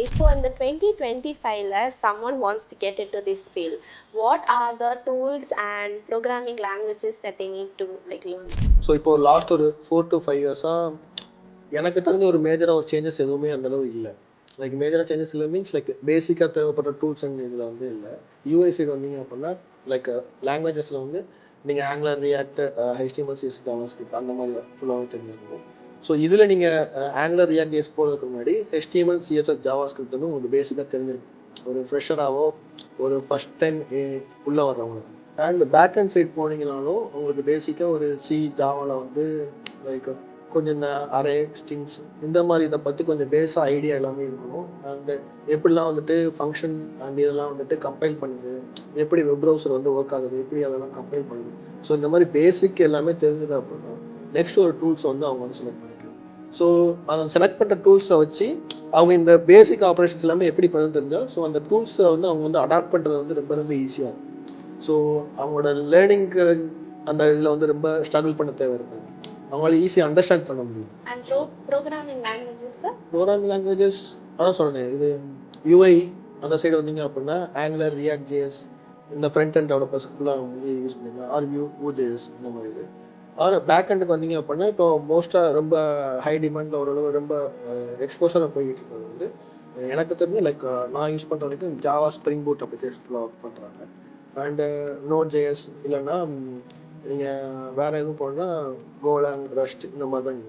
இப்போ இந்த 2025ல someone wants to get into this field, what are the tools and programming languages that they need to like learn? So இப்போ last ஒரு 4 to 5 இயர்ஸாக எனக்கு தெரிஞ்ச ஒரு மேஜராக ஒரு சேஞ்சஸ் எதுவுமே அந்தளவு இல்லை. லைக் மேஜராக சேஞ்சஸ் இல்லை மீன்ஸ் லைக் பேசிக்காக தேவைப்படுற டூல்ஸ் அண்ட் இதில் வந்து இல்லை. யூஐ சைடு வந்தீங்க அப்படின்னா லைக் லாங்குவேஜஸில் வந்து நீங்கள் angular, react, HTML, CSS, JavaScript அந்த மாதிரி ஃபுல்லாகவே தெரிஞ்சிருக்கும். ஸோ இதில் நீங்கள் ஆங்குலர், ரியாக்ட், JS போகிறதுக்கு முன்னாடி HTML, CSS, JavaScript வந்து உங்களுக்கு பேசிக்காக தெரிஞ்சிருக்கும். ஒரு ஃப்ரெஷராகவோ ஒரு ஃபஸ்ட் டைம் உள்ளே வர்றவங்க. அண்ட் பேக் அண்ட் சைட் போனீங்கனாலும் உங்களுக்கு பேசிக்காக ஒரு ஜாவாவில் வந்து லைக் கொஞ்சம் இந்த அரே, ஸ்ட்ரிங்ஸ் இந்த மாதிரி இதை பற்றி கொஞ்சம் பேஸாக ஐடியா எல்லாமே இருக்கணும். அண்டு எப்படிலாம் வந்துட்டு ஃபங்க்ஷன் அண்ட் இதெல்லாம் வந்துட்டு கம்பைல் பண்ணுது, எப்படி வெப் ப்ரௌசர் வந்து ஒர்க் ஆகுது, எப்படி அதெல்லாம் கம்பைல் பண்ணுது. ஸோ இந்த மாதிரி பேசிக் எல்லாமே தெரிஞ்சது அப்படின்னா நெக்ஸ்ட் ஒரு டூல்ஸ் வந்து அவங்க வந்து செலக்ட் பண்ணிக்கலாம். ஸோ அதை செலக்ட் பண்ணுற டூல்ஸை வச்சு அவங்க இந்த பேசிக் ஆப்ரேஷன்ஸ் எல்லாமே எப்படி பண்ண தெரிஞ்சால் ஸோ அந்த டூல்ஸை வந்து அவங்க வந்து அடாப்ட் பண்ணுறது வந்து ரொம்ப ரொம்ப ஈஸியாக இருக்கும். ஸோ அவங்களோட லேர்னிங்க்கு அந்த இதில் வந்து ரொம்ப ஸ்ட்ரகிள் பண்ண தேவை இருக்காது. அவங்களால ஈஸியாக அண்டர்ஸ்டாண்ட் பண்ண முடியும். And programming languages, sir? Programming languages அதான் சொல்கிறேன். இது யூஐ அந்த சைடு வந்தீங்க அப்படின்னா ஆங்குலர், ரியாக்ட், ஜேஎஸ் இந்த ஃப்ரண்ட் அண்ட் டெவலப்பர்ஸ் ஃபுல்லாக வந்து யூஸ் பண்ணிக்கலாம். ஆர் Vue.js இந்த மாதிரி இது. ஆர் பேக் ஹண்டுக்கு வந்தீங்க அப்படின்னா இப்போ மோஸ்ட்டாக ரொம்ப ஹை டிமாண்டில் ஓரளவு ரொம்ப எக்ஸ்போசராக போய்கிட்டு இருக்கிறது வந்து எனக்கு தெரிஞ்சு லைக் நான் யூஸ் பண்ணுற வரைக்கும் ஜாவா, ஸ்ப்ரிங் பூட் அப்ளிகேஷன் ஃபுல்லாக ஒர்க் பண்ணுறாங்க. அண்டு Node.js இல்லைன்னா நீங்கள் வேறு எதுவும் போனால் கோலாங், ரஸ்ட் இந்த மாதிரி தான்